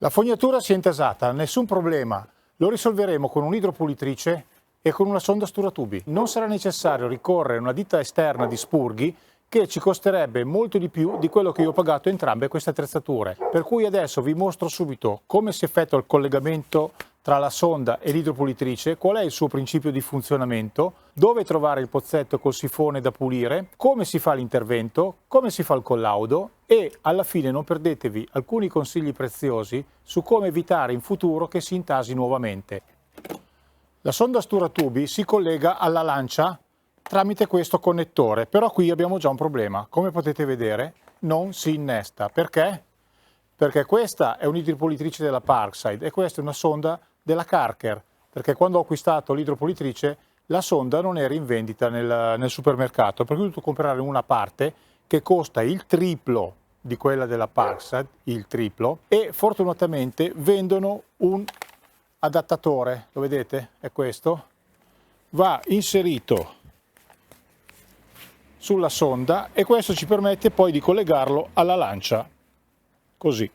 La fognatura si è intasata, nessun problema. Lo risolveremo con un'idropulitrice e con una sonda sturatubi. Non sarà necessario ricorrere a una ditta esterna di spurghi che ci costerebbe molto di più di quello che io ho pagato entrambe queste attrezzature. Per cui adesso vi mostro subito come si effettua il collegamento tra la sonda e l'idropulitrice, qual è il suo principio di funzionamento, dove trovare il pozzetto col sifone da pulire, come si fa l'intervento, come si fa il collaudo e alla fine non perdetevi alcuni consigli preziosi su come evitare in futuro che si intasi nuovamente. La sonda sturatubi si collega alla lancia tramite questo connettore, però qui abbiamo già un problema. Come potete vedere non si innesta. Perché? Perché questa è un'idropulitrice della Parkside e questa è una sonda della Karcher, perché quando ho acquistato l'idropulitrice la sonda non era in vendita nel supermercato, per cui ho dovuto comprare una parte che costa il triplo di quella della Parkside, il triplo, e fortunatamente vendono un adattatore, lo vedete? È questo, va inserito sulla sonda e questo ci permette poi di collegarlo alla lancia, così,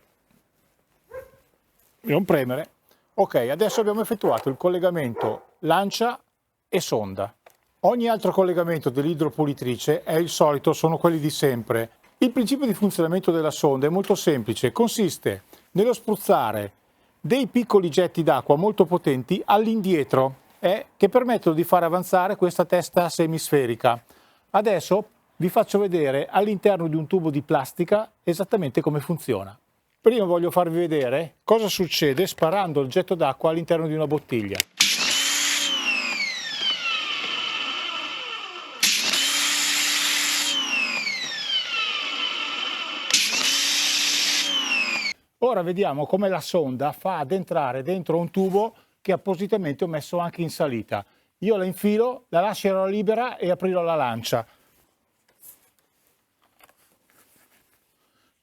non premere. Ok, adesso abbiamo effettuato il collegamento lancia e sonda. Ogni altro collegamento dell'idropulitrice è il solito, sono quelli di sempre. Il principio di funzionamento della sonda è molto semplice, consiste nello spruzzare dei piccoli getti d'acqua molto potenti all'indietro che permettono di fare avanzare questa testa semisferica. Adesso vi faccio vedere all'interno di un tubo di plastica esattamente come funziona. Prima voglio farvi vedere cosa succede sparando il getto d'acqua all'interno di una bottiglia. Ora vediamo come la sonda fa ad entrare dentro un tubo che appositamente ho messo anche in salita. Io la infilo, la lascerò libera e aprirò la lancia.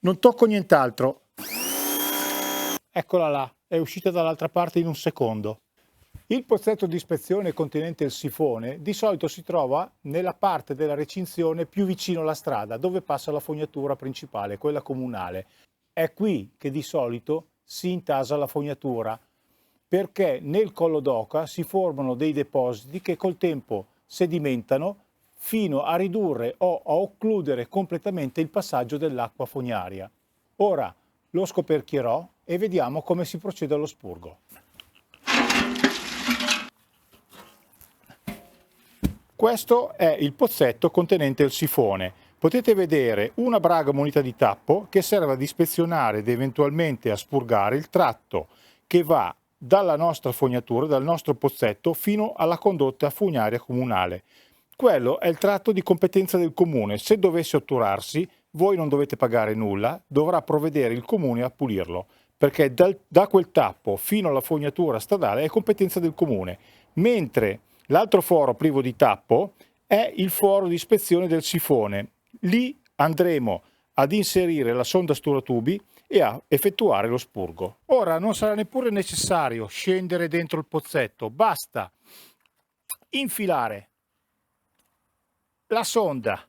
Non tocco nient'altro. Eccola là, è uscita dall'altra parte in un secondo. Il pozzetto di ispezione contenente il sifone di solito si trova nella parte della recinzione più vicino alla strada, dove passa la fognatura principale, quella comunale. È qui che di solito si intasa la fognatura, perché nel collo d'oca si formano dei depositi che col tempo sedimentano fino a ridurre o a occludere completamente il passaggio dell'acqua fognaria. Ora lo scoperchierò e vediamo come si procede allo spurgo. Questo è il pozzetto contenente il sifone. Potete vedere una braga munita di tappo che serve ad ispezionare ed eventualmente a spurgare il tratto che va dalla nostra fognatura, dal nostro pozzetto, fino alla condotta fognaria comunale. Quello è il tratto di competenza del comune. Se dovesse otturarsi, voi non dovete pagare nulla, dovrà provvedere il comune a pulirlo, perché da quel tappo fino alla fognatura stradale è competenza del comune, mentre l'altro foro privo di tappo è il foro di ispezione del sifone. Lì andremo ad inserire la sonda sturatubi e a effettuare lo spurgo. Ora non sarà neppure necessario scendere dentro il pozzetto, basta infilare la sonda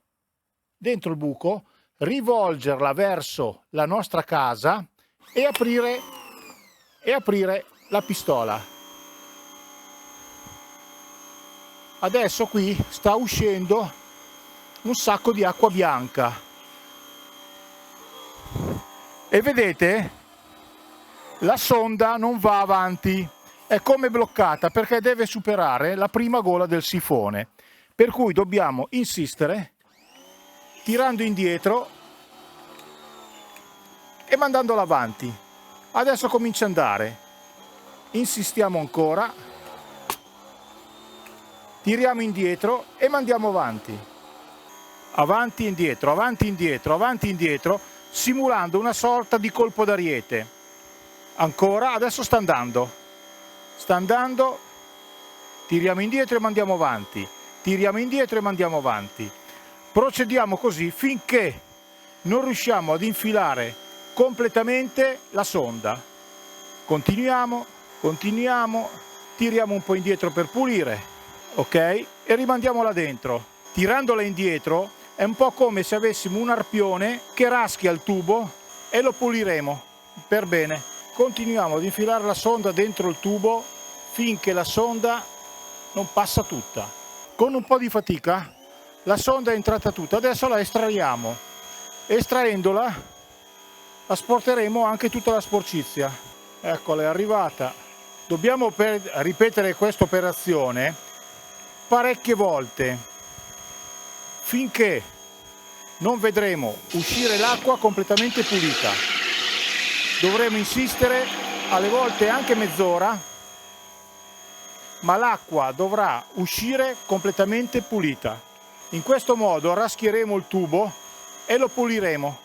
dentro il buco, rivolgerla verso la nostra casa e aprire la pistola. Adesso qui sta uscendo un sacco di acqua bianca e vedete la sonda non va avanti, è come bloccata perché deve superare la prima gola del sifone, per cui dobbiamo insistere tirando indietro e mandandola avanti. Adesso comincia ad andare, insistiamo ancora, tiriamo indietro e mandiamo avanti. Avanti e indietro, avanti e indietro, avanti e indietro, simulando una sorta di colpo d'ariete. Ancora, adesso sta andando, tiriamo indietro e mandiamo avanti, tiriamo indietro e mandiamo avanti. Procediamo così finché non riusciamo ad infilare completamente la sonda. Continuiamo, tiriamo un po' indietro per pulire, ok? E rimandiamola dentro. Tirandola indietro è un po' come se avessimo un arpione che raschia il tubo e lo puliremo per bene. Continuiamo ad infilare la sonda dentro il tubo finché la sonda non passa tutta. Con un po' di fatica la sonda è entrata tutta, adesso la estraiamo. Estraendola asporteremo anche tutta la sporcizia. Eccola, è arrivata. Dobbiamo ripetere questa operazione parecchie volte finché non vedremo uscire l'acqua completamente pulita. Dovremo insistere alle volte anche mezz'ora, ma l'acqua dovrà uscire completamente pulita. In questo modo raschieremo il tubo e lo puliremo.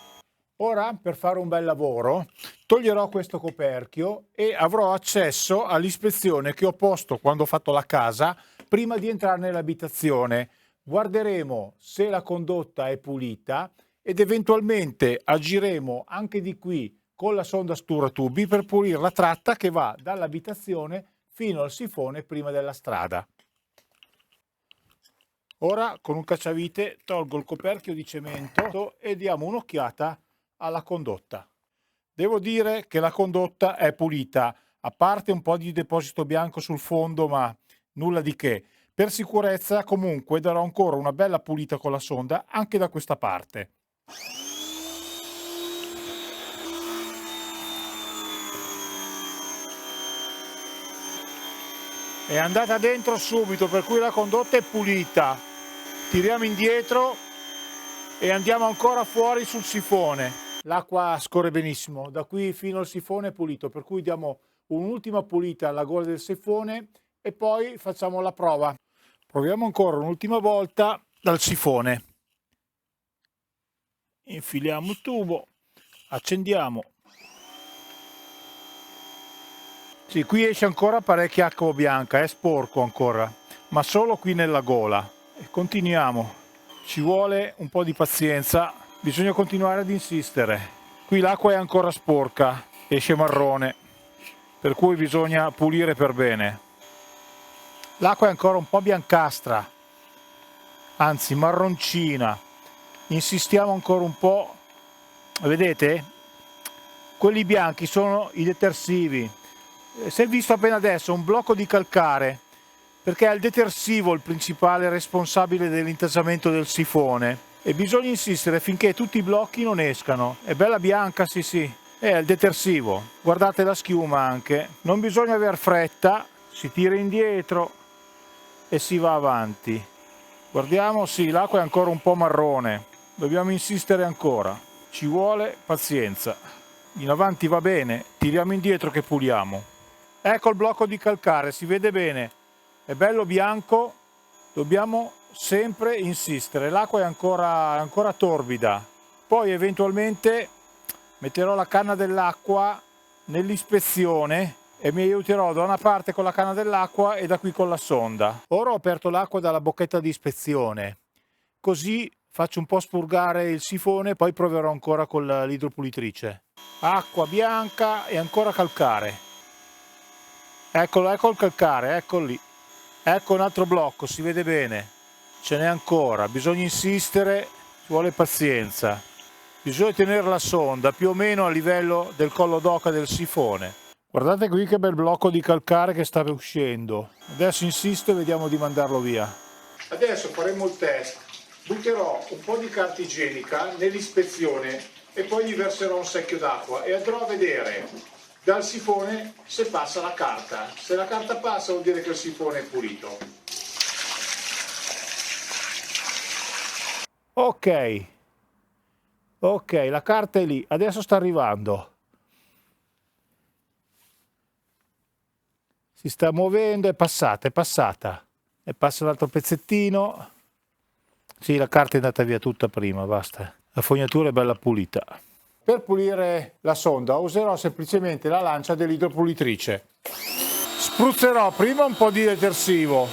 Ora, per fare un bel lavoro, toglierò questo coperchio e avrò accesso all'ispezione che ho posto quando ho fatto la casa prima di entrare nell'abitazione. Guarderemo se la condotta è pulita ed eventualmente agiremo anche di qui con la sonda sturatubi per pulire la tratta che va dall'abitazione fino al sifone prima della strada. Ora con un cacciavite tolgo il coperchio di cemento e diamo un'occhiata alla condotta. Devo dire che la condotta è pulita, a parte un po' di deposito bianco sul fondo, ma nulla di che. Per sicurezza comunque darò ancora una bella pulita con la sonda anche da questa parte. È andata dentro subito, per cui la condotta è pulita. Tiriamo indietro e andiamo ancora fuori sul sifone. L'acqua scorre benissimo, da qui fino al sifone è pulito, per cui diamo un'ultima pulita alla gola del sifone e poi facciamo la prova. Proviamo ancora un'ultima volta dal sifone. Infiliamo il tubo, accendiamo. Sì, qui esce ancora parecchia acqua bianca, è sporco ancora, ma solo qui nella gola. E continuiamo, ci vuole un po' di pazienza, bisogna continuare ad insistere. Qui l'acqua è ancora sporca, esce marrone, per cui bisogna pulire per bene. L'acqua è ancora un po' biancastra, anzi marroncina. Insistiamo ancora un po', vedete? Quelli bianchi sono i detersivi. Si è visto appena adesso un blocco di calcare, perché è il detersivo il principale responsabile dell'intasamento del sifone e bisogna insistere finché tutti i blocchi non escano. È bella bianca, sì sì, è il detersivo. Guardate la schiuma anche, non bisogna aver fretta, si tira indietro e si va avanti. Guardiamo, sì, l'acqua è ancora un po' marrone, dobbiamo insistere ancora, ci vuole pazienza. In avanti va bene, tiriamo indietro che puliamo. Ecco il blocco di calcare, si vede bene, è bello bianco, dobbiamo sempre insistere, l'acqua è ancora torbida. Poi eventualmente metterò la canna dell'acqua nell'ispezione e mi aiuterò da una parte con la canna dell'acqua e da qui con la sonda. Ora ho aperto l'acqua dalla bocchetta di ispezione, così faccio un po' spurgare il sifone, poi proverò ancora con l'idropulitrice. Acqua bianca e ancora calcare. Eccolo, ecco il calcare, ecco lì. Ecco un altro blocco, si vede bene. Ce n'è ancora, bisogna insistere, ci vuole pazienza. Bisogna tenere la sonda più o meno a livello del collo d'oca del sifone. Guardate qui che bel blocco di calcare che sta uscendo. Adesso insisto e vediamo di mandarlo via. Adesso faremo il test. Butterò un po' di carta igienica nell'ispezione e poi gli verserò un secchio d'acqua e andrò a vedere dal sifone se passa la carta. Se la carta passa vuol dire che il sifone è pulito. Ok, la carta è lì, adesso sta arrivando. Si sta muovendo, è passata. E passa un altro pezzettino. Sì, la carta è andata via tutta prima, basta. La fognatura è bella pulita. Per pulire la sonda userò semplicemente la lancia dell'idropulitrice. Spruzzerò prima un po' di detersivo.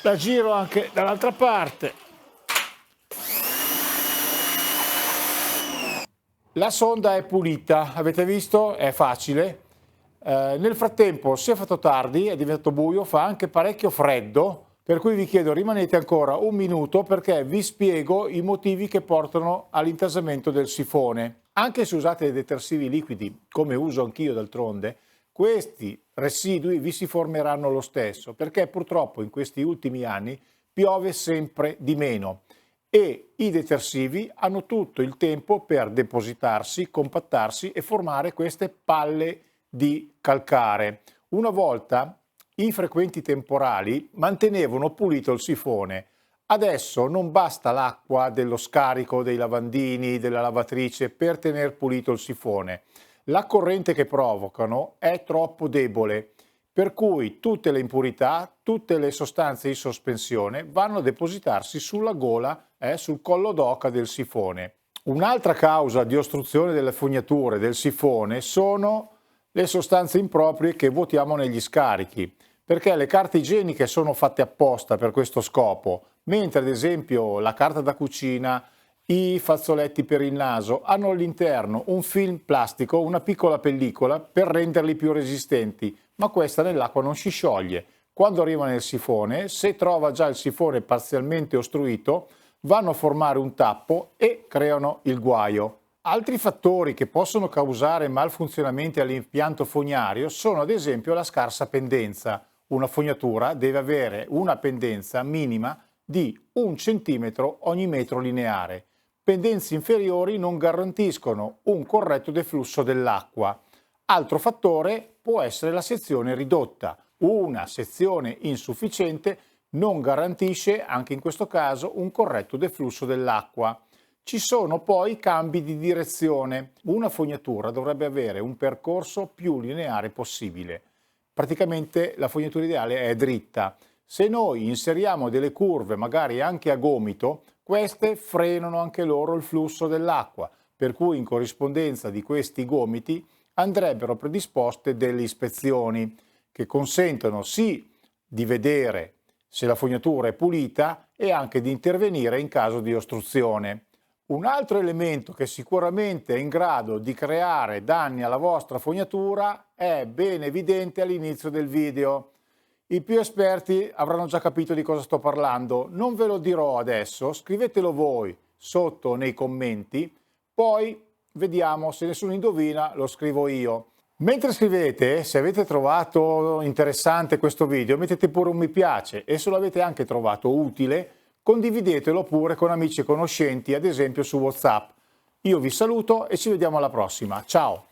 La giro anche dall'altra parte. La sonda è pulita, avete visto? È facile. Nel frattempo si è fatto tardi, è diventato buio, fa anche parecchio freddo, Per cui vi chiedo rimanete ancora un minuto perché vi spiego i motivi che portano all'intasamento del sifone. Anche se usate dei detersivi liquidi, come uso anch'io d'altronde, questi residui vi si formeranno lo stesso, perché purtroppo in questi ultimi anni piove sempre di meno e i detersivi hanno tutto il tempo per depositarsi, compattarsi e formare queste palle di calcare. Una volta i frequenti temporali mantenevano pulito il sifone. Adesso non basta l'acqua dello scarico dei lavandini, della lavatrice per tenere pulito il sifone. La corrente che provocano è troppo debole, per cui tutte le impurità, tutte le sostanze in sospensione vanno a depositarsi sulla gola, sul collo d'oca del sifone. Un'altra causa di ostruzione delle fognature del sifone sono le sostanze improprie che vuotiamo negli scarichi, perché le carte igieniche sono fatte apposta per questo scopo, mentre ad esempio la carta da cucina, i fazzoletti per il naso hanno all'interno un film plastico, una piccola pellicola per renderli più resistenti, ma questa nell'acqua non si scioglie. Quando arriva nel sifone, se trova già il sifone parzialmente ostruito, vanno a formare un tappo e creano il guaio. Altri fattori che possono causare malfunzionamenti all'impianto fognario sono ad esempio la scarsa pendenza. Una fognatura deve avere una pendenza minima di 1 centimetro ogni metro lineare. Pendenze inferiori non garantiscono un corretto deflusso dell'acqua. Altro fattore può essere la sezione ridotta. Una sezione insufficiente non garantisce, anche in questo caso, un corretto deflusso dell'acqua. Ci sono poi cambi di direzione. Una fognatura dovrebbe avere un percorso più lineare possibile. Praticamente la fognatura ideale è dritta. Se noi inseriamo delle curve, magari anche a gomito, queste frenano anche loro il flusso dell'acqua, per cui in corrispondenza di questi gomiti andrebbero predisposte delle ispezioni che consentono sì di vedere se la fognatura è pulita e anche di intervenire in caso di ostruzione. Un altro elemento che sicuramente è in grado di creare danni alla vostra fognatura è ben evidente all'inizio del video. I più esperti avranno già capito di cosa sto parlando, non ve lo dirò adesso, scrivetelo voi sotto nei commenti, poi vediamo se nessuno indovina, lo scrivo io. Mentre scrivete, se avete trovato interessante questo video, mettete pure un mi piace e se lo avete anche trovato utile, condividetelo pure con amici e conoscenti, ad esempio su WhatsApp. Io vi saluto e ci vediamo alla prossima. Ciao!